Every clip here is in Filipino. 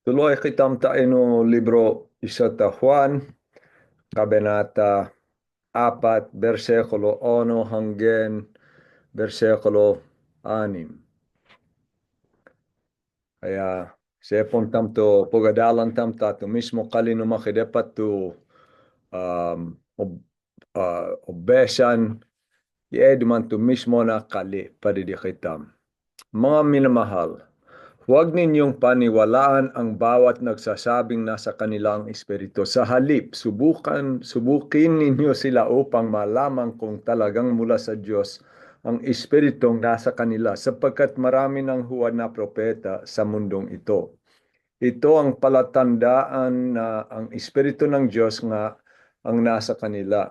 Tuloy kitam tayo libro isa ta Juan, kabanata 4, bersikulo 1 hanggang bersikulo 6. Kaya sepon tam to pagadalan tam ta to mismo kalino makidapat to um, ob, obesan man to mismo na kali padidikitam. Mga minamahal, huwag ninyong paniwalaan ang bawat nagsasabing nasa kanilang espiritu. Sa halip, subukin ninyo sila upang malaman kung talagang mula sa Diyos ang espiritong nasa kanila, sapagkat marami ng huwad na propeta sa mundong ito. Ito ang palatandaan na ang espiritu ng Diyos nga ang nasa kanila.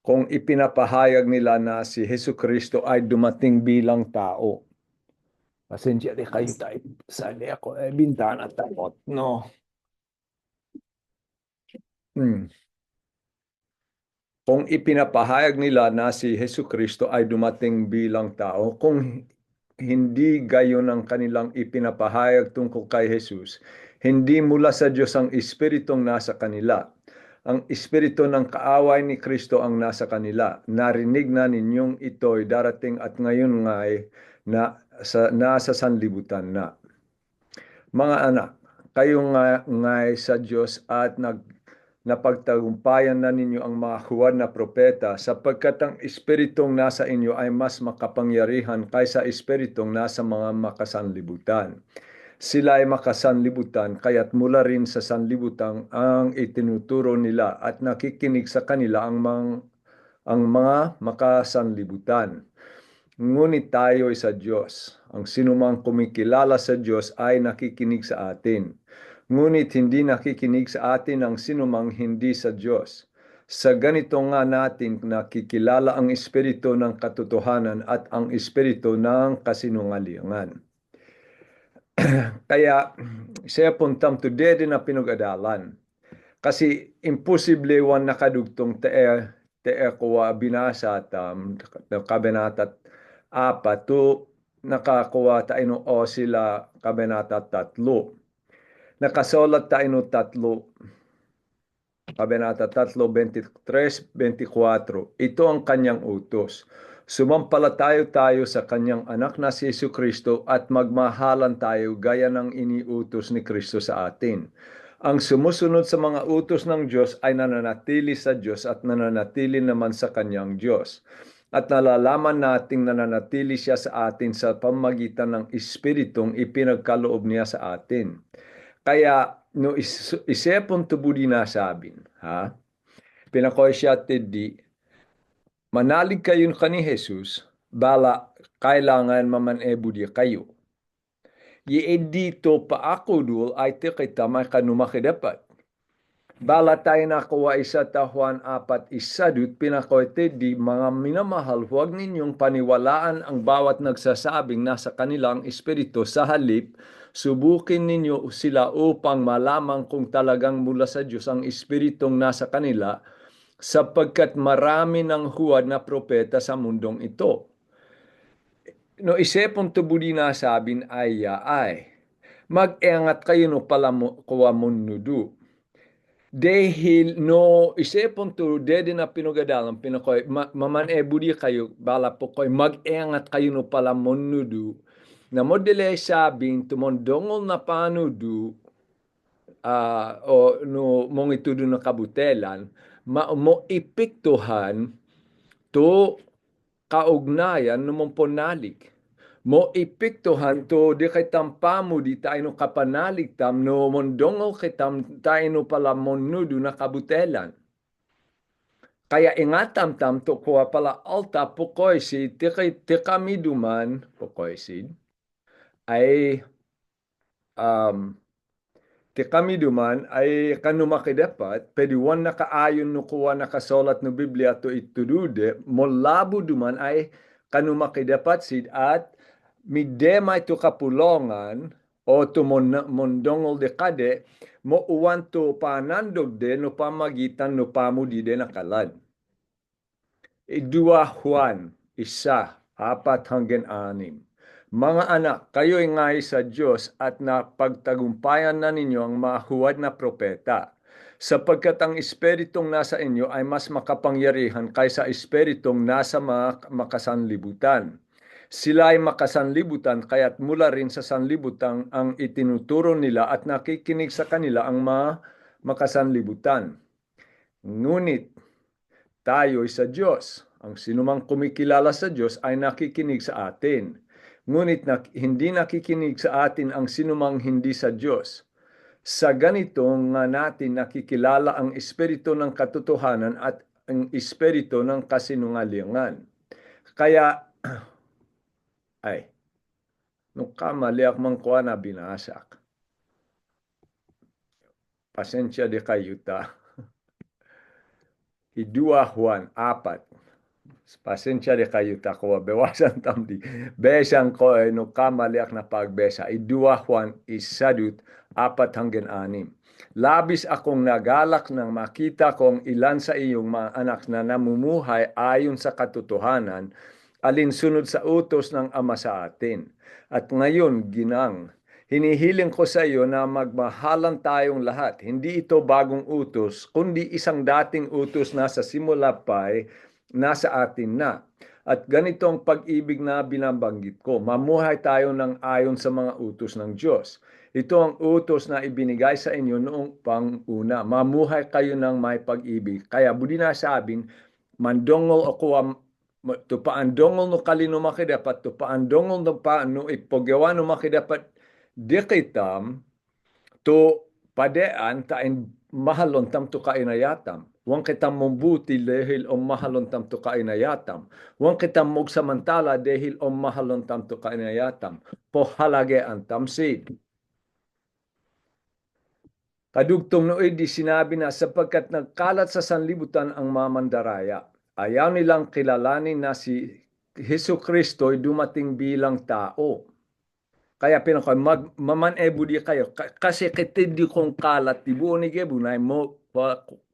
Kung ipinapahayag nila na si Hesu Kristo ay dumating bilang tao. Pasensya di kayo tayo. Sali ako, bintana takot, no? Hmm. Kung ipinapahayag nila na si Hesu Kristo ay dumating bilang tao, kung hindi gayon ang kanilang ipinapahayag tungkol kay Jesus, hindi mula sa Diyos ang espiritong nasa kanila. Ang espiritu ng kaaway ni Kristo ang nasa kanila. Narinig na ninyong ito'y darating at ngayon nga'y nasa sanlibutan na. Mga anak, kayo nga'y sa Diyos at napagtagumpayan na ninyo ang mga huwad na propeta, sapagkat ang espiritong nasa inyo ay mas makapangyarihan kaysa espiritong nasa mga makasanlibutan. Sila ay makasanlibutan, kaya't mula rin sa sanlibutan ang itinuturo nila at nakikinig sa kanila ang mga makasanlibutan. Ngunit tayo ay sa Diyos. Ang sinumang kumikilala sa Diyos ay nakikinig sa atin. Ngunit hindi nakikinig sa atin ang sinumang hindi sa Diyos. Sa ganito nga natin nakikilala ang espiritu ng katotohanan at ang espiritu ng kasinungalingan. Kaya siya puntam to dede na pinag-adalan. Kasi imposible wan nakadugtong te kuwa binasa tam kabanata 4 to nakakuha tayo o sila kabanata 3. Nakasulat tayo 3, kabanata 3, 23, 24. Ito ang kanyang utos. Sumampalataya tayo sa kanyang anak na si Yesu Kristo at magmahalan tayo gaya ng iniutos ni Kristo sa atin. Ang sumusunod sa mga utos ng Diyos ay nananatili sa Diyos at nananatili naman sa kanyang Diyos. At nalalaman nating nananatili siya sa atin sa pamagitan ng Espiritong ipinagkaloob niya sa atin. Kaya, no isepon tubudi na sabin, ha? Pinakoy siya di, manalig kayo kani Jesus, bala kailangan mamanebudi kayo. Dito pa ako dul ay tikita may kanumakidapat. Bala tayo nakuha isa ta Juan 4, isadut pinakoy di mga minamahal, huwag ninyong paniwalaan ang bawat nagsasabing nasa kanilang espiritu. Sa halip, subukin ninyo sila upang malaman kung talagang mula sa Diyos ang espiritong nasa kanila, sapagkat marami ng huwad na propeta sa mundong ito. No isepon tubudi na sabin ay mag-engat kayo no pala kuwa munudu. Dahil no isepon to dede na pinugadalan pinakoy maman budi kayo bala po koy mag-engat kayo no pala munudu na modele sabing tumondongol na panudu o no mong itudo na kabutelan mo ipiktuhan to kaugnayan no mong ponalig. Mo ipiktuhan to di kay tampamo di tayo no kapanalig tam no mondongol kitam tayo no pala monudo na kabutelan. Kaya ingatam tam to kuha pala alta pukoy si tikami duman pukoy si ay ti kami duman ay kanumakidapat, pediwan nakaayon no kuha nakasolat no Biblia to itudude, molabo duman ay kanumakidapat sid at midema ito kapulongan o to mondongol de kade, mo uwan to panandog de no pamagitan no pamudi de nakalad. Idua Juan, 1, 4 hanggang 6. Mga anak, kayo'y ngay sa Diyos at napagtagumpayan na ninyo ang mahuwad na propeta, sapagkat ang Espiritong nasa inyo ay mas makapangyarihan kaysa Espiritong nasa mga makasanlibutan. Sila ay makasanlibutan kaya't mula rin sa sanlibutan ang itinuturo nila at nakikinig sa kanila ang mga makasanlibutan. Ngunit tayo'y sa Diyos. Ang sinumang kumikilala sa Diyos ay nakikinig sa atin. Ngunit hindi nakikinig sa atin ang sinumang hindi sa Diyos. Sa ganito nga natin nakikilala ang espiritu ng katotohanan at ang espiritu ng kasinungalingan. Kaya, ay, nung kamali akong kuha na binasak. Pasensya di kayo ta. Idua Juan 4. Pasensya di kayo ta ko bewasan tamdi. Besang ko no kamaliak na pagbesa. Idua Juan 1:4-6. Labis akong nagalak nang makita kong ilan sa iyong mga anak na namumuhay ayon sa katotohanan, alinsunod sa utos ng Ama sa atin. At ngayon, ginang, hinihiling ko sa iyo na magmahalan tayong lahat. Hindi ito bagong utos, kundi isang dating utos na sa simula pa nasa atin na. At ganito ang pag-ibig na binabanggit ko. Mamuhay tayo ng ayon sa mga utos ng Diyos. Ito ang utos na ibinigay sa inyo noong pang-una. Mamuhay kayo ng may pag-ibig. Kaya budi na sabing, mandongol ako tupaandongol no kalino makidapat, tupaandongol no paano ipogyawan no makidapat dikitam, to padean tain mahalon tam to kainayatam. Huwag kita membuti dahil om mahalon tam to kainayatam. Huwag kita magsamantala dahil om mahalon tam to kainayatam. Pohalage ang tamsid. Kadugtong nooy di sinabi na sapagkat nagkalat sa sanlibutan ang mamandaraya. Ayaw nilang kilalanin na si Hesu Kristo ay dumating bilang tao. Kaya pinako mamanebudi kayo kasi kitindi kong kalat tibuo ni gebunay mo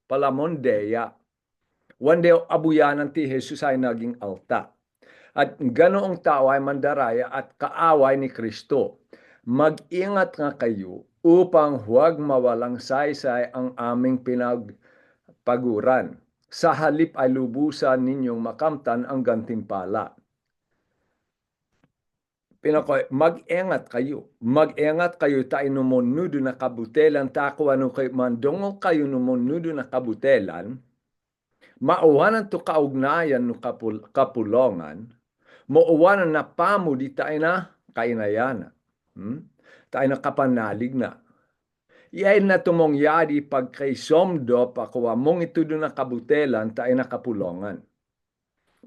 palamondeya. One day abuyanan ti Jesus ay naging alta. At ganoong tao ay mandaraya at kaaway ni Kristo. Mag-ingat nga kayo upang huwag mawalang saysay ang aming pinagpaguran. Sa halip ay lubusan ninyong makamtan ang gantimpala. Mag-engat kayo. Mag-engat kayo tayo numunudo na kabutelan. Tako ano kayo, mandongol kayo numunudo na kabutelan. Mauwanan to kaugnayan no kapulongan. Mauwanan na pamo di tayo na kainayana. Tayo na kapanalig na. Iyan na tumong yadi pag kay somdo pa kuwa mong itudo na kabutelan tayo na kapulongan.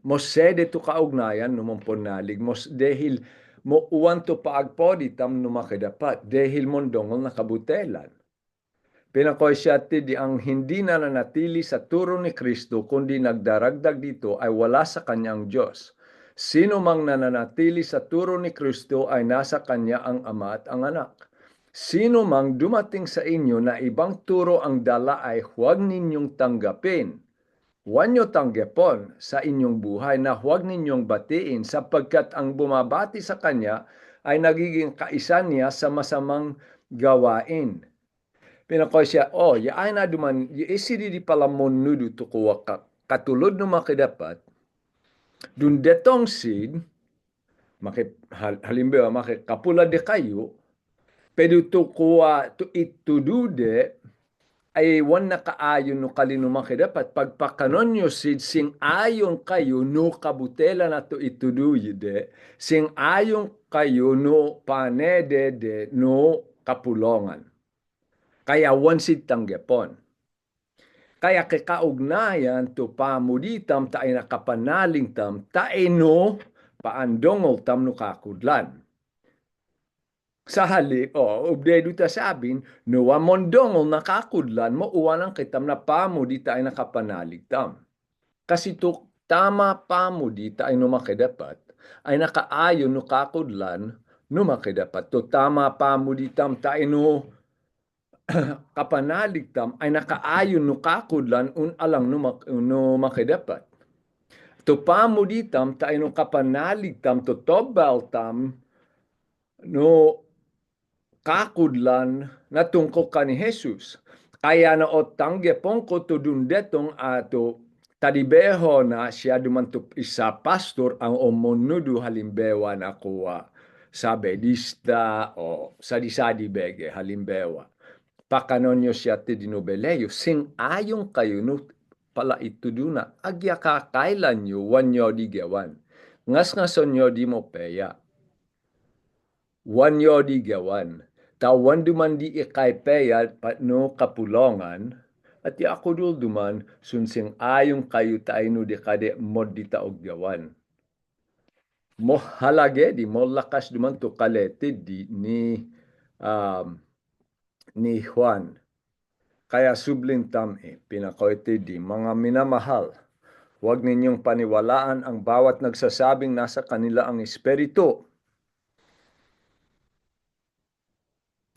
Mosede to kaugnayan numumpunalig. Dahil mo uwan to paagpodi tam numakidapat dahil mondongol na kabutelan. Pinakoy siya di ang hindi na nanatili sa turo ni Kristo kundi nagdaragdag dito ay wala sa kanyang Diyos. Sino mang nananatili sa turo ni Kristo ay nasa kanya ang Ama at ang Anak. Sino mang dumating sa inyo na ibang turo ang dala ay huwag ninyong tanggapin. Huwag nyo tanggapon sa inyong buhay na huwag ninyong batiin sapagkat ang bumabati sa kanya ay nagiging kaisa niya sa masamang gawain. Pinakoy siya, yaay na duman, isidi di pala monudo to kuwa katulod no makidapat, dun detong sid, halimbawa makikapula de kayo, pero to kuwa to itudude, ay wan na kaayon no kalino makidapat pagpakanon nyo sing ayon kayo no kabutela na to ituduyde sing ayon kayo no panede de no kapulongan kaya wan sid tanggapon kaya kakaugnayan to pamuditam tayo nakapanaling tam tayo no paandongol tam no kakudlan. Sa halip, ubdedo ta sabin, no mondongol nakakudlan mo uwanang kitam na pamo di tayo nakapanalig tam. Kasi to tama pamo di tayo no makidapat, ay nakaayon no kakudlan no makidapat. To tama pamo di tam tayo no kapanalig tam, ay nakaayon no kakudlan un alang no makidapat. To pamo di tam tayo no kapanalig tam, to tobal tam, no kakudlan na tungkol ka ni Jesus. Kaya na otangge pongko to dundetong ato tadibeho na siya dumantup isa pastor ang omonudu halimbewa na kuwa sabedista o sadi-sadi bege halimbewa. Pakanonyo siya ti dinobeleyo sing ayong kayo no pala ito duna agya kakailan nyo wanyo di gewan. Ngas ngason nyo di mo peya. Wanyo di gawan. Tawan duman di ikay peyat patno kapulongan, at yakudul duman sunsing ayong kayo tayo di kade mod di taog gawan. Mo halage di mo lakas duman to kalete di ni Juan. Kaya subling tami, pinakoite di mga minamahal. Huwag ninyong paniwalaan ang bawat nagsasabing nasa kanila ang espiritu.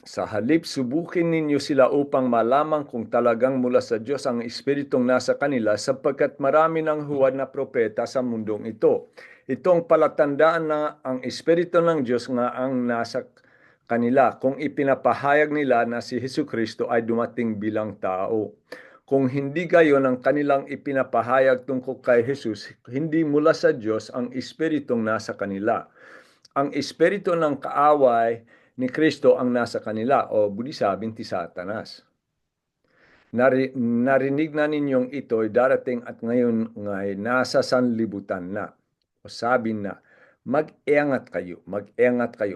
Sa halip, subukin ninyo sila upang malaman kung talagang mula sa Diyos ang Espiritong nasa kanila sapagkat marami ng huwad na propeta sa mundong ito. Itong palatandaan na ang Espiritu ng Diyos nga ang nasa kanila kung ipinapahayag nila na si Hesus Kristo ay dumating bilang tao. Kung hindi gayon ang kanilang ipinapahayag tungkol kay Jesus, hindi mula sa Diyos ang Espiritong nasa kanila. Ang Espiritu ng kaaway ni Kristo ang nasa kanila o budisabing ti Satanas. Narinig na ninyong ito'y darating at ngayon ngay nasa sanlibutan na. O sabi na, mag-engat kayo.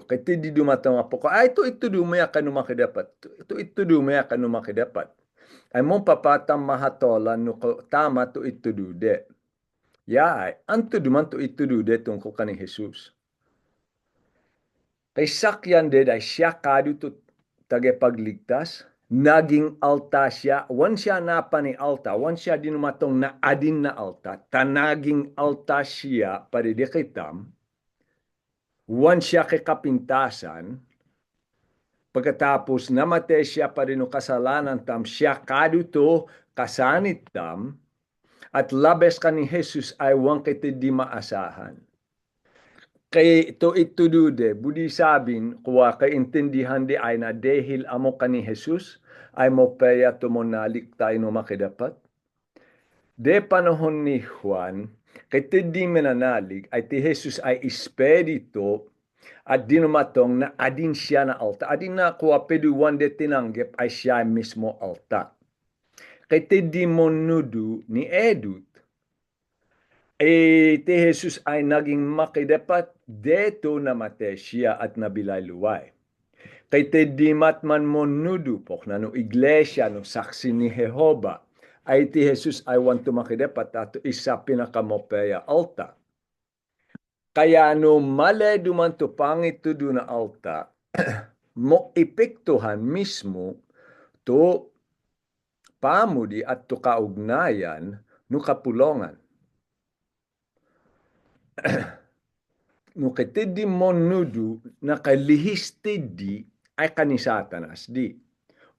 Kaya di dumatang po ko, ay ito dumaya ka numakidapat. Ito dumaya ka numakidapat. Ay mong papatang mahatolan no tama to ito dude. Ya ay, anto duman to ito dude tungkol ka ni Jesus. Kay sakyan de ay siya kaduto tagapagligtas, naging alta siya, wan siya napa ni alta, wan siya dinumatong na adin na alta, tanaging alta siya paridikitam, wan siya kikapintasan, pagkatapos namate siya parino kasalanan tam, siya kaduto kasanit tam, at labes ka ni Jesus ay wan kiti di maasahan. Kay ito dude, budi sabin, kuwa kaintindihan di ay na dahil amo ka ni Jesus, ay mo paya tumonalik tayo no makidapat. De panahon ni Juan, kay di menanalig, ay ti Jesus ay espiritu, at dinumatong na adin siya na alta. Adin na kuwa peduwan de tinanggap ay siya mismo alta. Kay di monudu ni Edut, ti Jesus ay naging makidapat deto na mate siya at nabilayluway. Kay te di matman mo nudupok na no iglesia no saksi ni Jehova ay ti Jesus ay wanto makidapat ato isa pinakamopeya alta. Kaya no male dumanto pangito do na alta mo epektuhan mismo to pamudi at to kaugnayan no kapulongan. No ketedi monudu nakalihistedi ay kani Satanas di.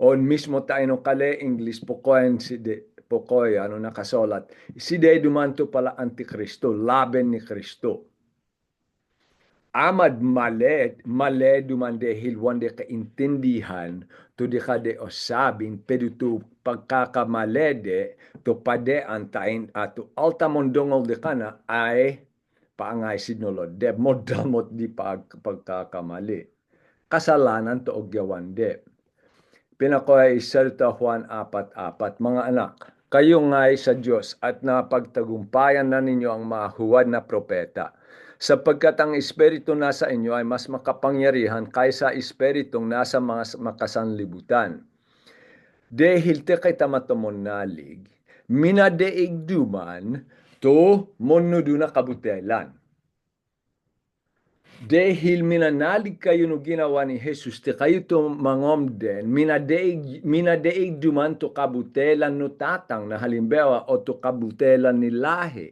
On mismo tayo no kale English pokoyan si de pokoy ano nakasolat. Si de dumanto pala antikristo, laben ni Kristo. Amad male dumande hilwande kaintindihan to di ka de osabing peduto pagkakamalede to pade antain ato alta mondongol de kana ay paangay sinolod de modamot di pagkakamali. Kasalanan to ogyawan de. Pinakoy Salta Juan 4:4, mga anak, kayo nga'y sa Diyos at napagtagumpayan na ninyo ang mahuwad na propeta, sapagkat ang Espiritu nasa inyo ay mas makapangyarihan kaysa Espiritong nasa mga makasanlibutan. Dahil te kay tamatomon nalig, minadeig duman to monudo na kabutelan. Dahil minanalig kayo no ginawa ni Jesus, te kayo to mangomden, minadeig duman to kabutelan no tatang na halimbawa o to kabutelan ni lahi.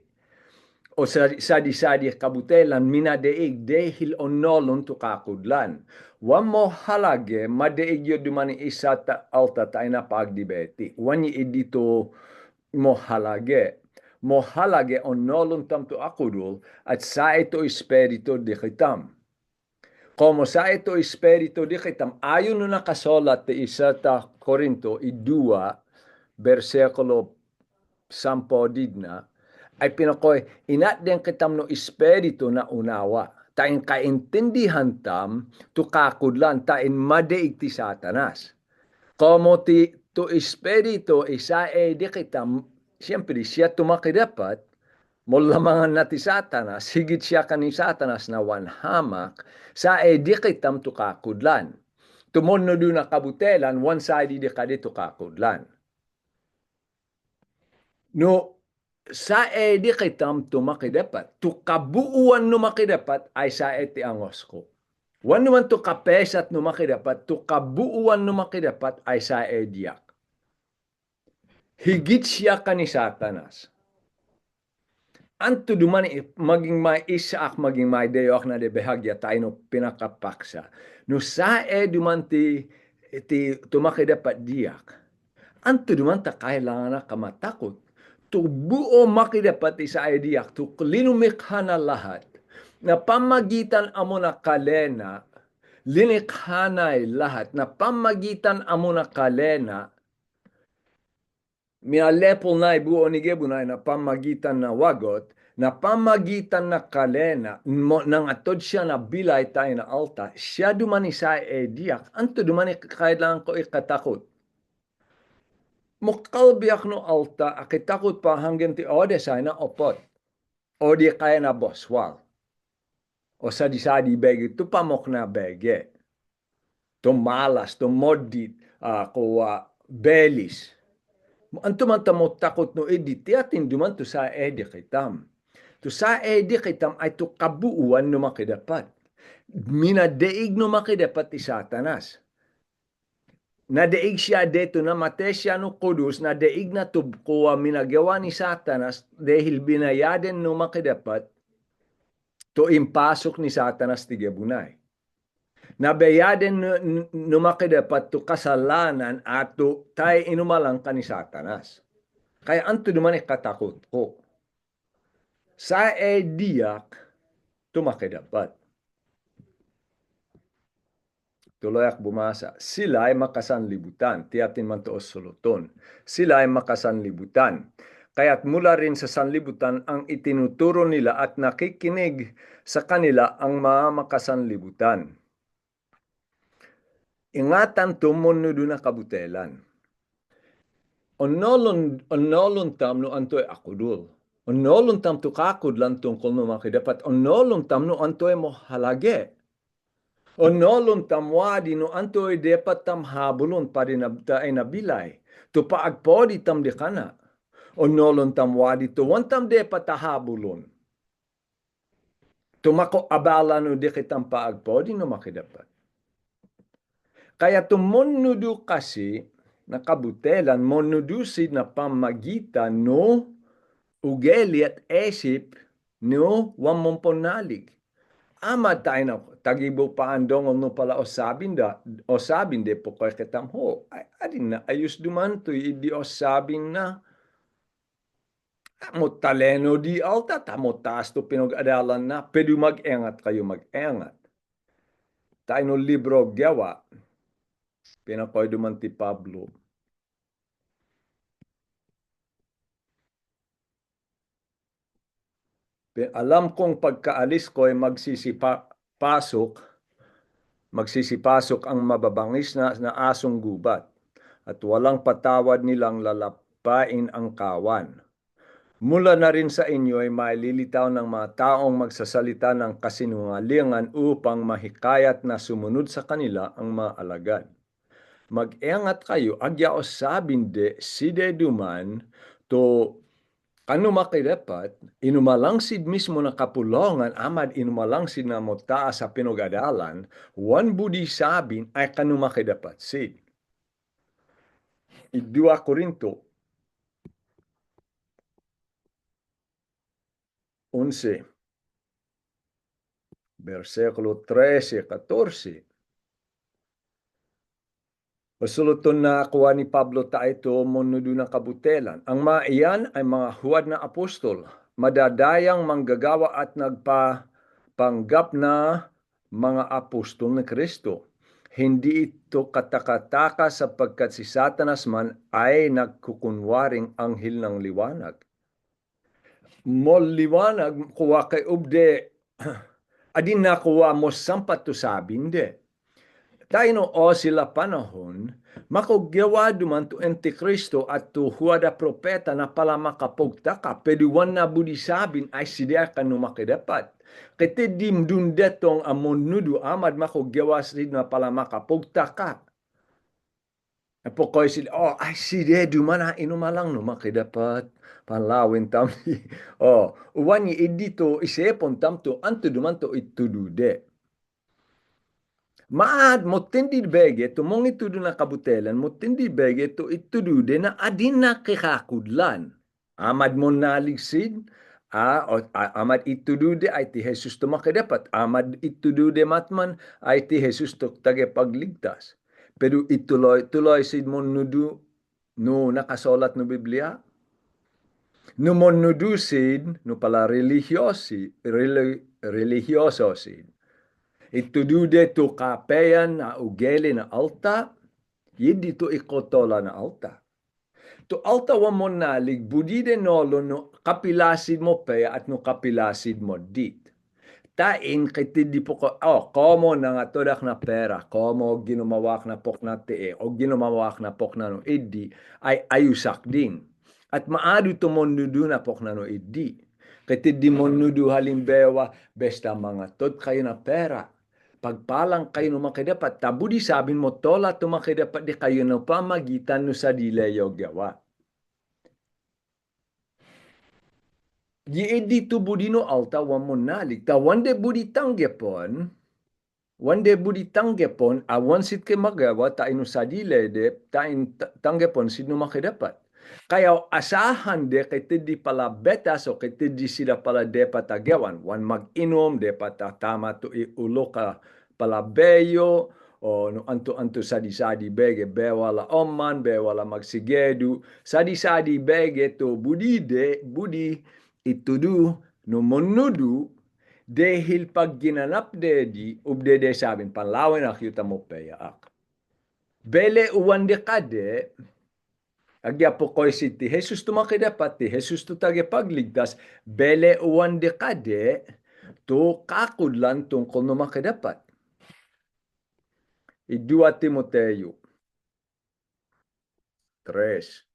O sadi-sadi kabutelan, minadeig dahil onolon to kakudlan. Wan mo halage, madeig yo duman ni isa alta tayo na pagdibeti. Wan yi idito mo halage. Mohalage onolon tam to akudul at sa ito espiritu di kitam. Como sa ito espiritu di kitam, ayon no nakasolat ti isa ta Korinto, idua, versikulo 10 na, ay pinakoy, inat din kitam no espiritu na unawa. Tain kaintindihan tam, tukakudlan, tain madeig ti satanas. Como ti to espiritu isa di kitam, siyempre siya tumakidapat, mulamangan na ti Satanas, higit siya ka ni Satanas na wanhamak, sa di kitam tukakudlan. Tumonno do na kabutelan, one-sided di ka di tukakudlan. No, sa di kitam tumakidapat, tukabuuan no makidapat ay sa ti angos ko. Wan naman to kapesat no makidapat, tukabuuan no makidapat ay sa diak. Higit siya ka ni Satanas. Anto duman maging may isaak maging may deyoak na de behagya tayo no pinakapaksa. No sa duman ti tumakidapat diyak. Anto duman ta kailangan na kamatakot. Tu buo makidapat isa diyak. Tu linumikha na lahat. Na pamagitan amo na kalena. Linikhanay lahat. Na pamagitan amo na kalena. Minalepol na buo ni Gebunay na pamagitan na wagot, na pamagitan na kalena, nang atod siya na bilay tayo na alta, siya dumani sa diak, anto dumani kailangan ko ikatakot. Mukalbiyak no alta, akitakot pa hanggang ti ode sa na opot. O di kaya na boswal. O sadi-sadi bege, tupamok na bege. Tumalas, tumodit, belis. Anto man tamo takot no edi tiatin duman to sa edi kitam. To sa edi kitam ay to kabuuan no makidapat. Minadeig no makidapat ti Satanas. Nadeig siya deto na mate siya no kudus, nadeig na tubkuwa minagawa ni Satanas dahil binayaden no makidapat to impasok ni Satanas ti Gebunay. Nabayaden no makidapat to kasalanan at to tayo inumalang ka ni Satanas. Kaya anto naman katakot ko. Sa diak, tumakidapat. Tuloy ak bumasa. Sila ay makasanlibutan. Tiyatin man to suluton. Sila ay makasanlibutan. Kaya't mula rin sa sanlibutan ang itinuturo nila at nakikinig sa kanila ang mga makasanlibutan. Ingatan tumunudo na kabutelan. Onolon tam no antoy akudul. Onolon tam to kakud lang tungkol no makidapat. Onolon tam no antoy mo halage. Onolon tam wadi no antoy depat tam habulon pa rin ay nabilay. To paagpodi tam di kana. Onolon tam wadi to wan tam depat habulon. Tumako abala no di kitang paagpodi no makidapat. Kaya tumunudo kasi nakabutelan monudusid na pamagitan no ugeli at esip no wamomponalig. Ama tayo na tagibo pa andong no pala osabin de po kay kitam ho. Adin na ayos duman to idi osabin na mo taleno di alta tamo taas to pinag-adalan na pedu mag-engat kayo mag-engat. Tayo no libro gawa pinakoy duman ti Pablo. Alam kong pagkaalis ko ay magsisipasok ang mababangis na asong gubat at walang patawad nilang lalapain ang kawan. Mula na rin sa inyo ay maililitaw ng mga taong magsasalita ng kasinungalingan upang mahikayat na sumunod sa kanila ang mga alagad. Mag-engat kayo, agya o sabin de, side duman, to kano makidapat, inumalangsid mismo na kapulongan, amad inumalangsid na mota sa pinugadalan, wan budi sabin ay kano makidapat sid. Idua Korinto 11, versikulo 13-14. Pasuluton na kuha ni Pablo ta ito monudo ng kabutelan. Ang mga iyan ay mga huwad na apostol, madadayang manggagawa at nagpapanggap na mga apostol ni Kristo. Hindi ito katakataka sapagkat si Satanas man ay nagkukunwaring anghel ng liwanag. Mol liwanag kuwa kay ubde adin nakuha mo sampat to sabing de. Tayo no o sila panahon, makogyawa duman to Antikristo at to huwada propeta na pala makapugtaka, pediwan na budi sabin ay sidia ka no makidapat. Kete dim dun detong amon nudu amad makogyawa sid na pala makapugtaka. Apokoy sila, oh, ay sidia duman na inumalang no makidapat. Panlawin tamdi. Oh, uwan ni edito isepon tamto anto duman to itudude. Maad mo tindi bege to mong itudo na kabutelan mo tindi bege to itudude na adin na kikakudlan. Amad mo naligsid, amad itudude ay ti Jesus to makidapat. Amad itudude matman ay ti Jesus to tagapagligtas. Pero ituloy sid mo nudu no nakasolat no Biblia. No mon nudusid no pala religyoso sid. Itudude to kapeyan na ugeli na alta, yidi to ikotola na alta. To alta wa mo nalig, budide nolo no kapilasid mo pe at no kapilasid mo dit. Tain kitidi po ko, komo na nga todak na pera, komo ginumawak na pok na tee, o ginumawak na pok na no idi, ay ayusak din. At maado to mo nudu na pok na no idi. Kitidi mo nudu halimbewa, besta mga tot kayo na pera. Pagpalang kayo no makidapat, tabudi sabin mo tola to makidapat di kayo no pamagitan no sa dileyo gawa. Di tu budino alta wamon nalig. Ta wande budi tanggepon, awan sit ke magawa ta ino sa dile de ta in tanggepon sino makidapat. Kaya asahan de kay di pala betas o kay di sila pala de patagawan. Wan mag-inom de patatama to iulo ka pala beyo o no anto sadi-sadi bege bewala oman bewala magsigedu sadi-sadi bege to budi itudu no monudu dahil pag ginanap dedi ubdede sabin panlawin akita mo peya ak. Bele uwan de kade agya po koy si ti Jesus tumakidapat ti Jesus tu tagapagligtas bele uwan de kade to kakudlan tungkol no makidapat. I-2 Timoteo 3,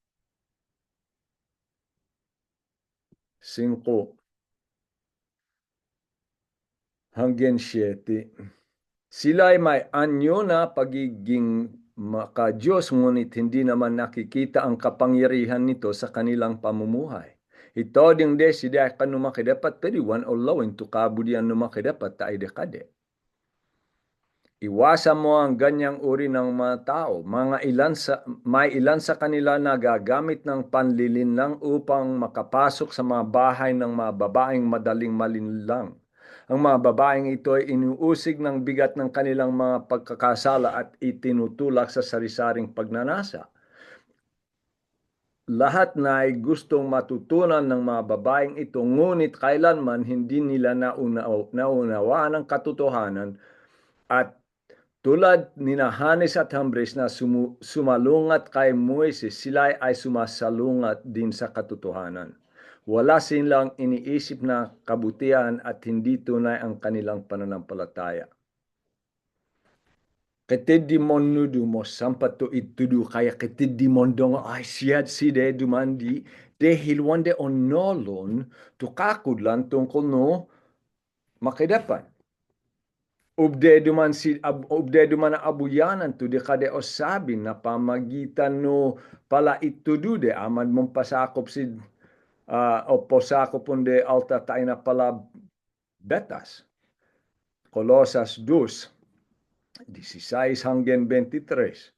5 hanggang 7. Sila ay may anyo na pagiging maka-Diyos, ngunit hindi naman nakikita ang kapangyarihan nito sa kanilang pamumuhay. Ito ding de sida kan numakidapat periwan o lawin to kabudian numakidapat ta ay dekade. Iwasan mo ang ganyang uri ng mga tao. May ilan sa kanila na gagamit ng panlilinlang upang makapasok sa mga bahay ng mga babaeng madaling malinlang. Ang mga babaeng ito ay inuusig ng bigat ng kanilang mga pagkakasala at itinutulak sa sarisaring pagnanasa. Lahat na ay gustong matutunan ng mga babaeng ito, ngunit kailanman hindi nila naunawaan ang katotohanan at tulad ni Hanes at Jambres na sumalungat kay Moises, sila ay sumasalungat din sa katotohanan. Wala silang iniisip na kabutihan at hindi tunay ang kanilang pananampalataya. Ketedi mon nudu mo sampat to itudu kaya ketedi mon dong ay siyad side dumandi dahil wande onolon to kakudlan tungkol no makidapan. Ubde duman na abuyanan to di kade osabi na pamagitan no pala itudude amad mong pasakop si o posakop punde alta tayo na pala betas. Kolosas 2:16 hanggang 23.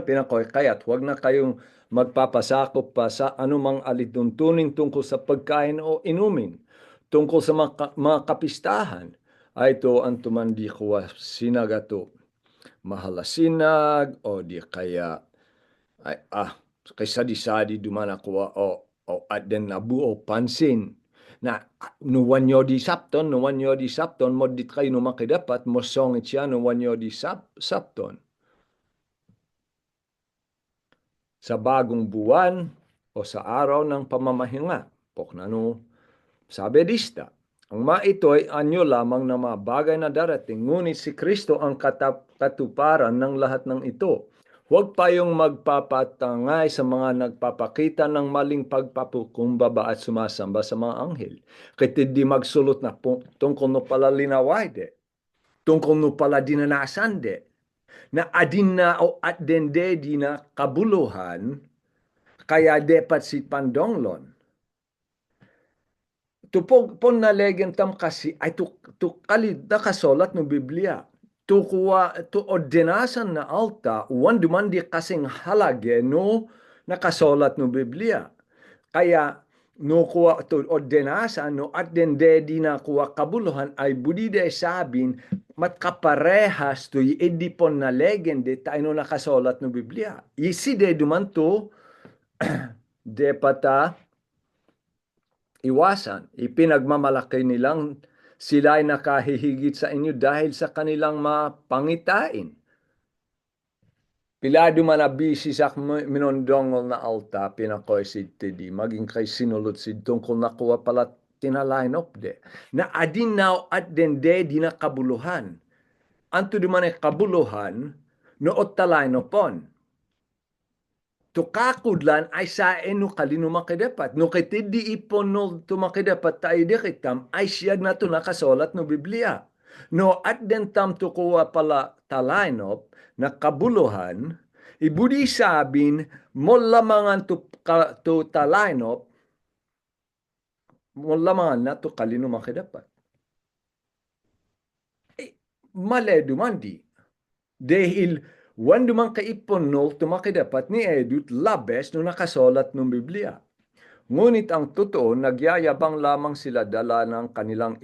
Pinakoy kaya't huwag na kayong magpapasakop pa sa anumang alituntunin tungkol sa pagkain o inumin, tungkol sa mga kapistahan, ay ito ang tumandi kuwa sinagato. Mahalasinag o di kaya ay kay sadi-sadi dumana kuwa o at den nabuo pansin. Na nuwan nyo di sapton, modit kayo numakidapat, mosongit siya nuwan nyo di sapton. Sa bagong buwan o sa araw ng pamamahinga, poknano sabi dista, ang maito'y anyo lamang na mga bagay na darating, ngunit si Kristo ang katuparan ng lahat ng ito. Huwag tayong magpapatangay sa mga nagpapakita ng maling pagpapukumbaba at sumasamba sa mga anghel. Kaya di magsulot na tungkol no pala linaway de, tungkol no pala dinanasan de, na adin na o at dende di na kabuluhan, kaya dapat si pandonglon. Tupog pon na legend tam kasi ay tu kalid na kasolat no Biblia. Tu kuwa tu ordinasan na alta wan dumandi kasing halage no nakasolat no Biblia. Kaya no kuwa tu ordinasan no at dende di na kuwa kabuluhan ay budide sabin matkaparehas tu idi pon na legend tayo no nakasolat no Biblia. Iside dumanto de pata iwasan. Ipinagmamalaki nilang sila ay nakahihigit sa inyo dahil sa kanilang mapangitain. Pilado man abisi sa minondongol na alta, pinakoy si Tidi, maging kay sinulot si tungkol na kuwa pala tinaline up de. Na adin now at dende di na kabuluhan. Anto di man ay kabuluhan, no ot talain upon. Tukakudlan ay sa eno kalino makidapat. No kiti di ipon no tumakidapat tayo di kitam ay siyag na to nakasolat no Biblia. No at den tam tukuwa pala talainop na kabuluhan, ibudi sabin mo lamangan to talainop, mo lamangan na to kalino makidapat. Male dumandi. Dahil wan dumang kaipon no tumakidapat ni Edut labes no nakasolat ng Biblia. Ngunit ang totoo, nagyayabang lamang sila dala ng kanilang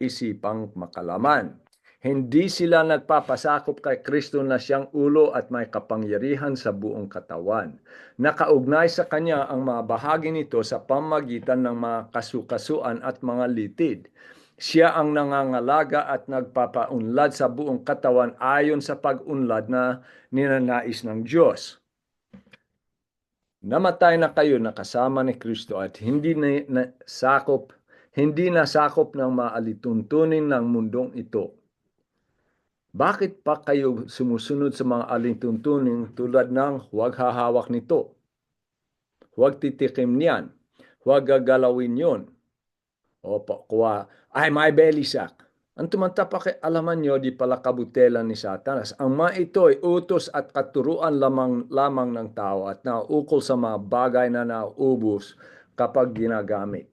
isipang makalaman. Hindi sila nagpapasakop kay Kristo na siyang ulo at may kapangyarihan sa buong katawan. Nakaugnay sa kanya ang mga bahagi nito sa pamagitan ng mga kasukasuan at mga litid. Siya ang nangangalaga at nagpapaunlad sa buong katawan ayon sa pag-unlad na ninanais ng Diyos. Namatay na kayo na kasama ni Kristo at hindi nasakop ng maalituntunin ng mundong ito. Bakit pa kayo sumusunod sa mga alituntunin tulad ng huwag hahawak nito, huwag titikim niyan, huwag gagalawin yon, o kuwa, ay may belisak. Ang tumantapak alaman nyo, di pala kabutelan ni Satanas. Ang mga ito ay utos at katuruan lamang ng tao at nauukol sa mga bagay na nauubos kapag ginagamit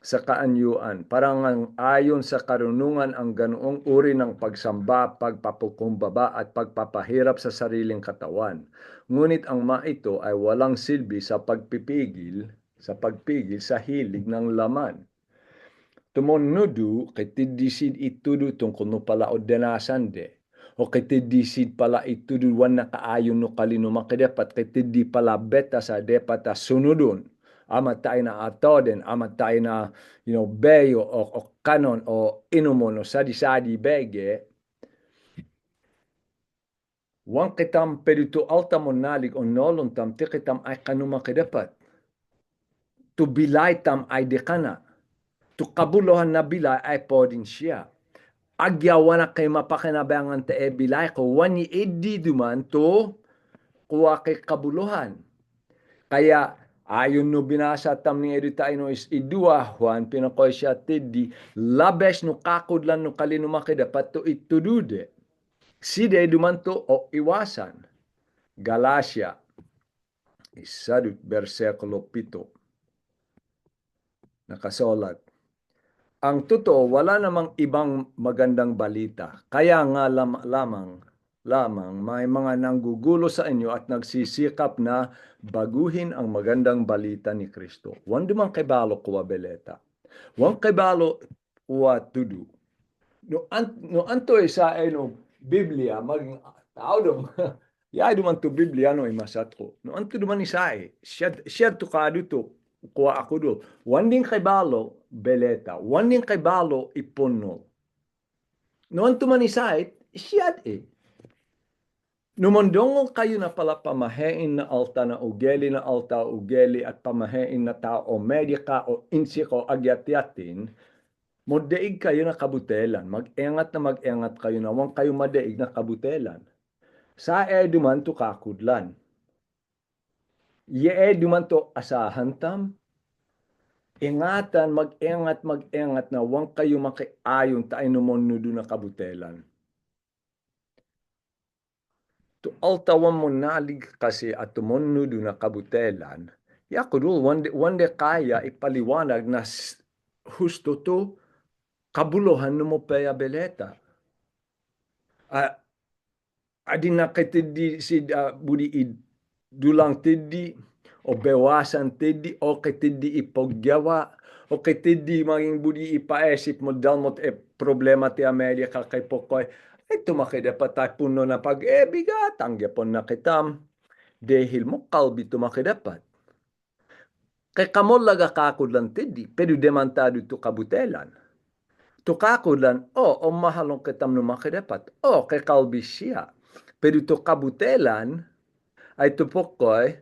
sa kaanyuan. Parang ayon sa karunungan ang ganoong uri ng pagsamba, pagpapukumbaba at pagpapahirap sa sariling katawan. Ngunit ang mga ito ay walang silbi sa pagpigil sa hilig ng laman. Tumunudu kitidisid itudu tungkol no pala ordenasan de. O kitidisid pala itudu wan na kaayon no kalino makidapat kitidi pala beta sa depata sunudun. Amat tayo na atoden, amat tayo na beyo o kanon o inumon o sadi-sadi bege. Wan kitam pedito altamon nalig o nolon tam tikitam ay kanumakidapat. Tubilay tam ay dekana. Tu kabuluhan na bilay ay podin siya. Agyawan na kay mapakinabangan te e bilay ko, wani edi duman to kuwa kay kabuluhan. Kaya ayon no binasa tam ni edita ino is idua Juan pinakoy siya tedi labes no kakudlan no kalino makidapat to itudude. Side duman to o iwasan. Galacia, isadut versikulo 7. Nakasolat. Ang totoo, wala namang ibang magandang balita. Kaya nga lamang may mga nanggugulo sa inyo at nagsisikap na baguhin ang magandang balita ni Kristo. Wan dumang kaibalo kuwa beleta. Wan kaibalo kuwa tudu. No anto isa no Biblia maging tao dong. Ya duman to Biblia no imasat ko. No anto duman isa share to kadu to kuha ako do. Wanding kay balo, beleta. Wanding kay balo, ipunol. Noon tumanisait, siyad eh. Numondongo kayo na pala pamahain na alta na ugeli na alta ugeli at pamahain na tao o medika o insiko agyat-yatin, modeig kayo na kabutelan. Mag-engat na mag-engat kayo na wang kayo madeig na kabutelan. Sa duman to kakudlan. Ye duman to asahan tam. Ingatan, mag-engat na wang kayo makiayon tayo numonudo na kabutelan. To altawan mo nalig kasi at tumunudo na kabutelan, yakudul, wande kaya ipaliwanag na husto to kabuluhan mo paya beleta. Adi na kitidi si budi dulang tidi o bewasan tidi o kitidi ipogyawa o kitidi maging budi ipaesip mo dalmot problema ti Amerika kay pokoy ito makidapat tayo puno na pag-ebigat ang yapon na kitam dahil mo kalbi ito makidapat kay kamol laga kakudlan tidi pero demantado ito kabutelan to kakudlan o mahalong kitam no makidapat o kay kalbi siya pero ito kabutelan ay tupokoy,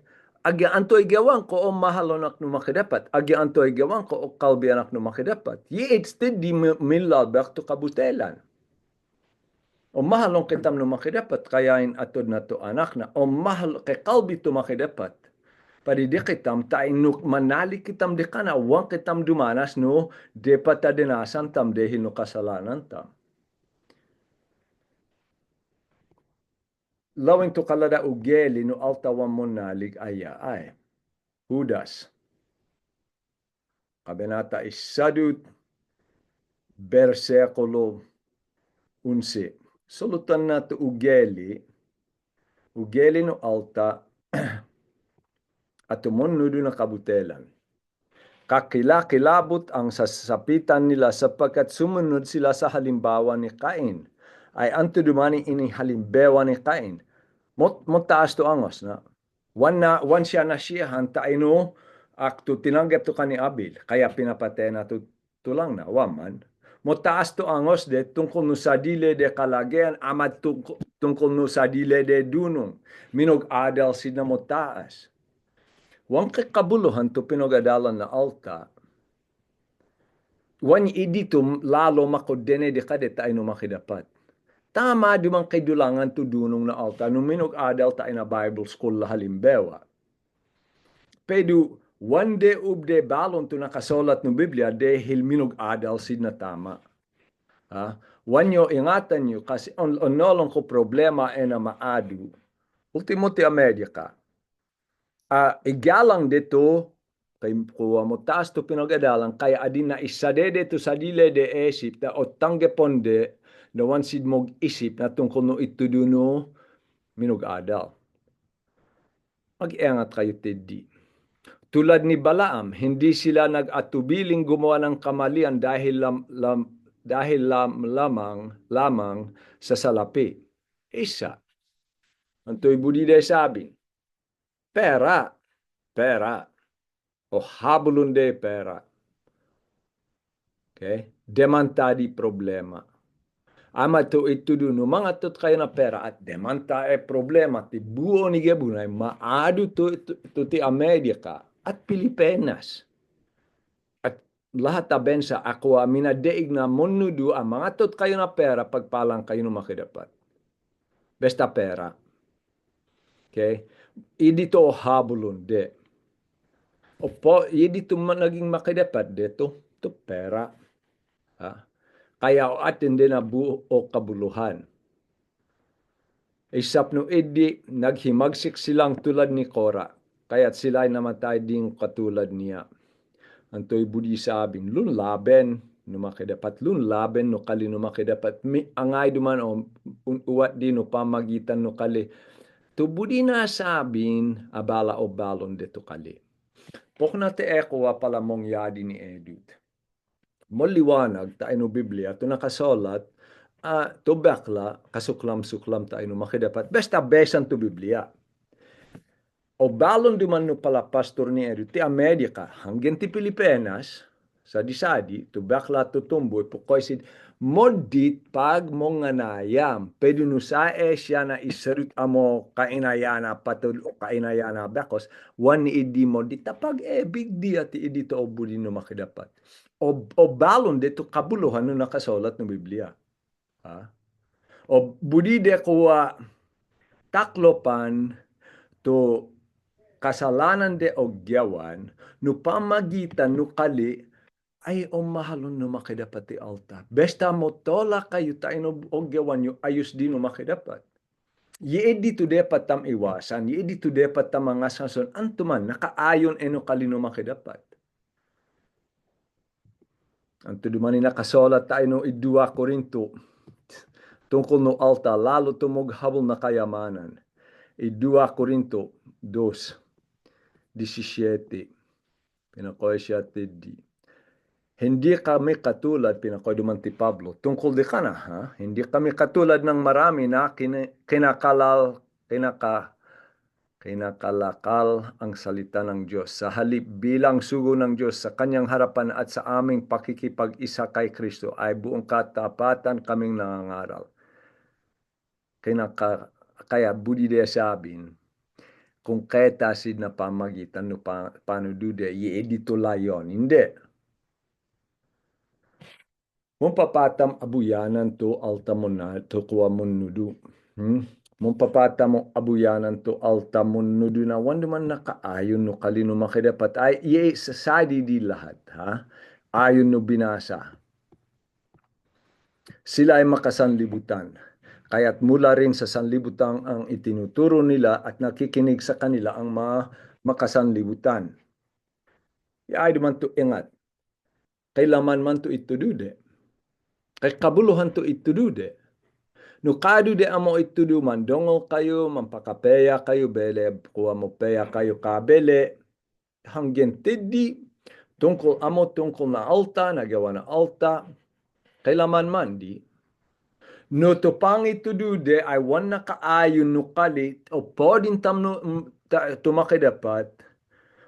agi antoy gawang ko o mahalonak no makidapat. Agi antoy gawang ko o kalbianak no makidapat. Yiitstid di milalbak to kabutelan. O mahalong kitam no makidapat, kayain atod na to anak na, o mahal kay kalbi to makidapat. Pari di kitam, tain no manali kitam di kana, wang kitam dumanas no, de patadinasan tam dehil no kasalanan tam. Lawing to kalada ugeli no altawan mo nalig aya ay. Judas. Kabanata 1, versikulo 11. Sulutan na to ugeli no alta at tumunudo na kabutelan. Kakilabot ang sasapitan nila sapagkat sumunod sila sa halimbawa ni Cain. Ay anto dumani ini halimbawa ni Cain. Taas to angos na. Wan siya na siya hanta ino akto tinanggap to kani Abel. Kaya pinapatay na to tulang na. Waman. Taas to angos de tungkol no sa dile de kalagyan amat tungkol no sa dile de dunong. Minog adal sina mo taas. Wan kakabuluhan to pinogadalan na alta. Wan idito lalo makodene de kadet tayo no makidapat. Tama dumang kaidulangan to dunong na alta. Numinog adal tayo na Bible school la halimbawa. Pero one day ubde balon to nakasolat no Biblia dahil minog adal sid na tama. Wanyo ingatan nyo kasi onolong ko problema na maadu. Ultimo ti Amerika. Igalang dito kay kuha mo taas to pinagadalang kaya adin na isadede to sa dile de esip ta o tanggeponde na wansid mog isip na tungkol no ituduno minog adal. Mag-iangat kayo tedi. Tulad ni Balaam, hindi sila nag-atubiling gumawa ng kamalian dahil lamang sa salapi. Isa. Antoy budide sabi, pera, o habulun de pera. Okay? Demanta di problema. Ama to ituduno, mga tot kayo na pera at demanta problema. Ti buo ni Gebunay, maadu to ti Amerika at Pilipinas. At lahat na bensa, ako minadeig na munudo ang mga tot kayo na pera pagpalang kayo na makidapat. Besta pera. Okay? Idito habulun de. Opo, idito naging makidapat dito. To pera. Kaya atin din na buo o kabuluhan. Isap no idi, naghimagsik silang tulad ni Kora. Kaya't sila ay namatay din katulad niya. Antoy budi sabing, lun laben, no makidapat, lun laben, no kali no makidapat, angay duman o uwat di no pamagitan no kali. To budi na sabing, abala o balon dito kali. Pok na te eko pala mong yadi ni Edut. Maliwanag tayo no Biblia, to nakasolat, to bakla, kasuklam-suklam tayo no makidapat. Besta besan to Biblia. O balon di man no pala pastor ni Edu, ti Amerika, hanggang ti Pilipinas, sa disadi, to bakla to tumboy, pukoy modit pag mo nga nayam, pwede no sa siya na isarut amo kainayana patul o kainayana bakos, wan ni idi modit, tapag big di at idi to obuli no makidapat. O balon dito kabuluhan no nakasulat ng Biblia. Ha? O budi de kuwa taklopan to kasalanan de ogyawan, no pamagitan no kali, ay mahalon no makidapat ti alta. Besta mo tola kayo tayo no ogyawan yung ayos di no makidapat. Ye dito dapat tam iwasan, ye dito dapat tam mga sason, antuman, nakaayon eno kali no makidapat. Anto dumani nakasolat tayo no idua Korinto, tungkol no alta, lalo tumoghabol na kayamanan. Idua Korinto 2:17. Pinakoy siya di. Hindi kami katulad, pinakoy duman ti Pablo, tungkol di ka na, ha? Hindi kami katulad ng marami na kinakalakal ang salita ng Diyos. Sa halip bilang sugo ng Diyos sa kanyang harapan at sa aming pakikipag-isa kay Kristo ay buong katapatan kaming nangangaral. Kaya budi dia sabin, kung kaya sid na pamagitan no panudude, i-edito layon. Hindi. Mong papatam abuyanan to altamon to kuamon nudu. Mong papatam abuyanan to altamon nudu na wanda man nakaayon no kalino makidapat ay sasadi di lahat, ha? Ayon no binasa. Sila ay makasanlibutan. Kaya't mula rin sa sanlibutan ang itinuturo nila at nakikinig sa kanila ang mga makasanlibutan. Ay duman to ingat. Kailaman man to itudude. Kay kabuluhan to itudude. No kado de amo itudu mandongol kayo, mampakapeya kayo, bele, kuha mo peya kayo kabele, hanggang tidi, tungkol na alta, nagawa na alta, kailaman man di. No to pang itudude ay wan na kaayon no kalit, o podin tam no tumakidapat,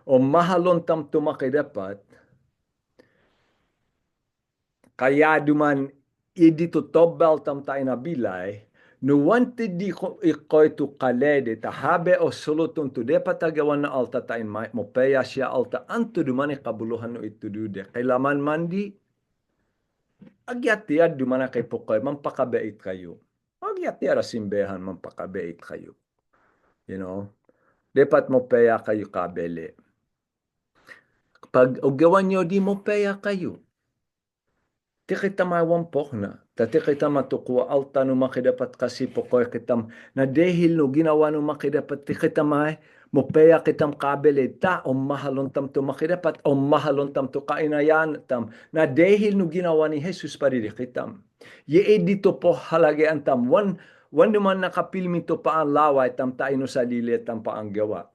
o mahalon tam tumakidapat, kaya duman idito tobel tam tayo na bilay, no wanted di ko ikoy to kalede, tahabe o sulutun to de patagawan na alta tayo mo peya siya alta, anto duman kabuluhan no itudude. Kailaman mandi, agyat-yad duman na kay pukoy, mampakabait kayo. Agyat-yad simbehan, mampakabait kayo. You know? Dapat mo peya kayo kabele. Pag ugawan nyo, di mo peya kayo. Ti kita mawampok na. Tati kita matukuwa alta no makidapat kasi pokoy kitam na dehil no ginawa no makidapat ti kita mo peya kitam kabele ta o mahalon tam to makidapat o mahalon tam to kainayan tam na dehil no ginawa ni Jesus paridi kitam. Ye dito po halagyan tam wan naman nakapilmi to pa ang laway tam tayo no sa lilit tam pa ang gawa.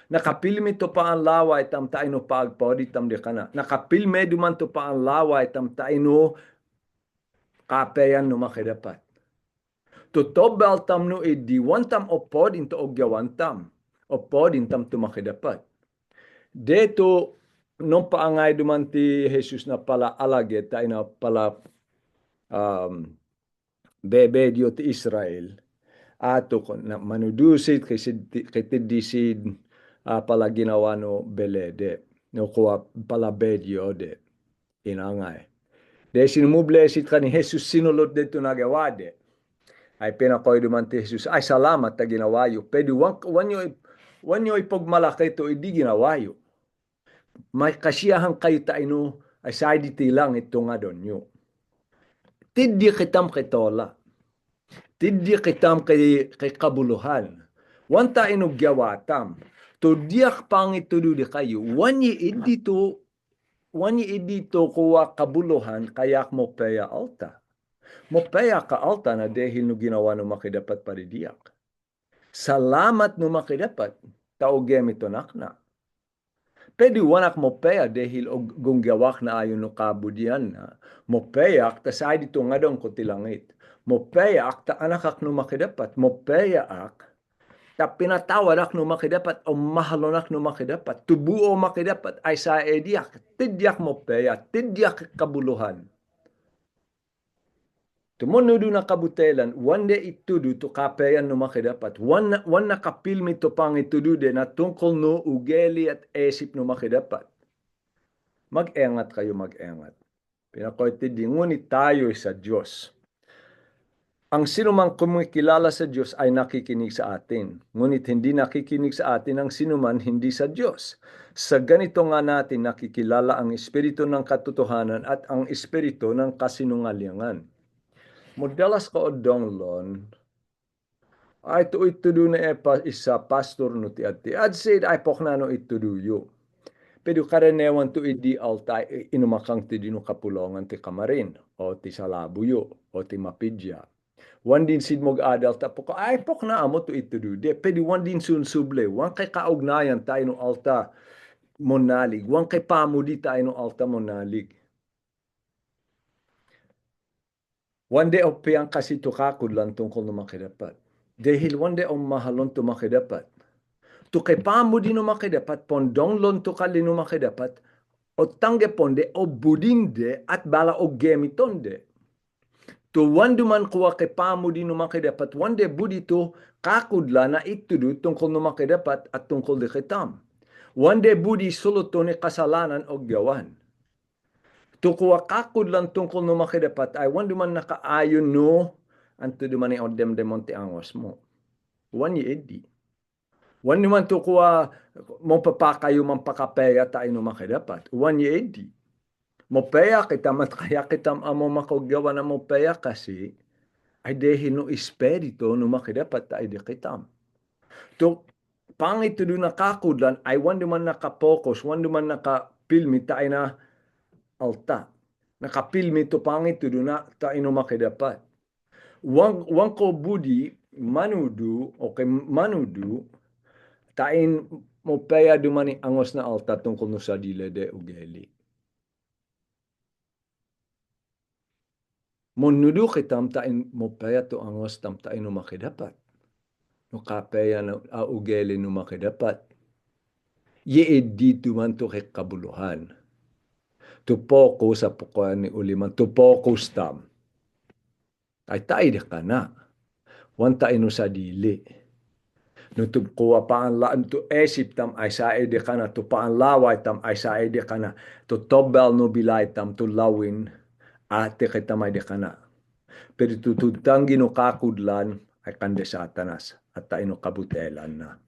Nakapilme to pa ang laway tam tayo no pagpodi tam di kana. Nakapilme duman to pa ang laway tam tayo no kapeyan no makidapat. Tutobal tam no idiwan tam o podin to ogyawan tam. O podin tam to makidapat. Deto nung paangay duman ti Jesus na pala alage tayo na pala bebedio ti Israel. Ato na manudusit kay tidisid pala ginawa no belede. No kuha pala bedio de. Inangay. De sinumublesit ka ni Jesus sinulot dito nagawade. Ay pinakoy duman ti Jesus. Ay salamat na ginawayo. Pwede wanyo ipagmalaki ito hindi ginawayo. May kasiyahan kayo tayo ay saditi lang ito nga doon nyo. Tiddi kitam kitola. Tiddi kitam kay kabuluhan. Wanta inugyawatam. Tudiak pang itudu kayo. Wanyi idito kuwa kabuluhan kayak mo peya alta. Mo peya ka alta na dahil no ginawa no makidapat paridiyak. Salamat no makidapat. Taugem ito nakna. Pwede wanak mo peya dahil gunggawak na ayon no kabudian na. Mo peyak ta sa dito nga dong ko tilangit. Mo peyak ta anakak no makidapat. Mo peyak Ta pinatawadak no makidapat o mahalonak no makidapat. Tubuo makidapat ay sa ediak. Tidyak mo peya. Tidyak kabuluhan. Tumunudu na kabutelan, wande itudu to kapeyan no makidapat. Wan na kapilmi to pang itudu de na tungkol no ugeli at esip no makidapat. Mag-engat kayo, mag-engat. Pinakoytid di ngunit tayo sa Diyos. Ang sinumang kumikilala sa Diyos ay nakikinig sa atin. Ngunit hindi nakikinig sa atin ang sinuman hindi sa Diyos. Sa ganito nga natin nakikilala ang espiritu ng katotohanan at ang espiritu ng kasinungalingan. Modalas ko odonglon, ay to itudu na isa pastor no ti ati. Ad said ay poknano itudu yo. Pero karanewan to idi altay inumakang ti dino kapulongan ti kamarin o ti salabuyo o ti mapidya. Wan din sid mog adult tapo ko ay pokna amo to itudu de. Pero wan din sun suble. Wan kay kaugnayan tayo no alta monalig. Wan kay pamudi tayo no alta monalig. One day o piyang kasi tukakod lang tungkol na makidapat. Dahil one day o mahalon to makidapat. To kay pamo din no makidapat, pondong lon to kali no makidapat, o tangge ponde o budinde at bala o gemitonde. To wando man kuwa kay pamo din no makidapat, one day budi to kakudla na itudu tungkol no makidapat at tungkol di kitam. One day budi sulot to ni kasalanan o gawan. Tukuwa kakod lang tungkol no makidapat ay wan duman nakaayon no anto duman ni odem de monte angos mo. Wan ye edi. Wan duman tukuwa mo papakayo man pakapeya tayo no makidapat. Wan ye edi. Mo peya kita mat kaya kita amo makagawa na mo peya kasi ay dahil no espiritu no makidapat tayo di kitam. To pangit to do nakakudlan ay wan duman nakapokus, wan duman nakapilmi tayo na alta. Nakapilmi to pangit to do na tayo makidapat. Wang ko budi manudu o kay manudu tain mo paya dumani angos na alta tungkol no sa dile de ugeli. Monudu kitam tain mo paya to angos tam tayo makidapat. No kapaya na ugeli no makidapat. Ye dito man to kay kabuluhan. Tupoko sa pukuan ni uliman. Tupoko stam. Ay tayo ka na. Wan tayo no sa dili. No to kuwa pa ang laan to esip tam ay sa ede ka na. To pa ang laway tam ay sa ede ka na. To tobel no bilay tam to lawin ate kita may de ka na. Pero tututang ginukakudlan ay kande satanas at tayo no kabutelan na.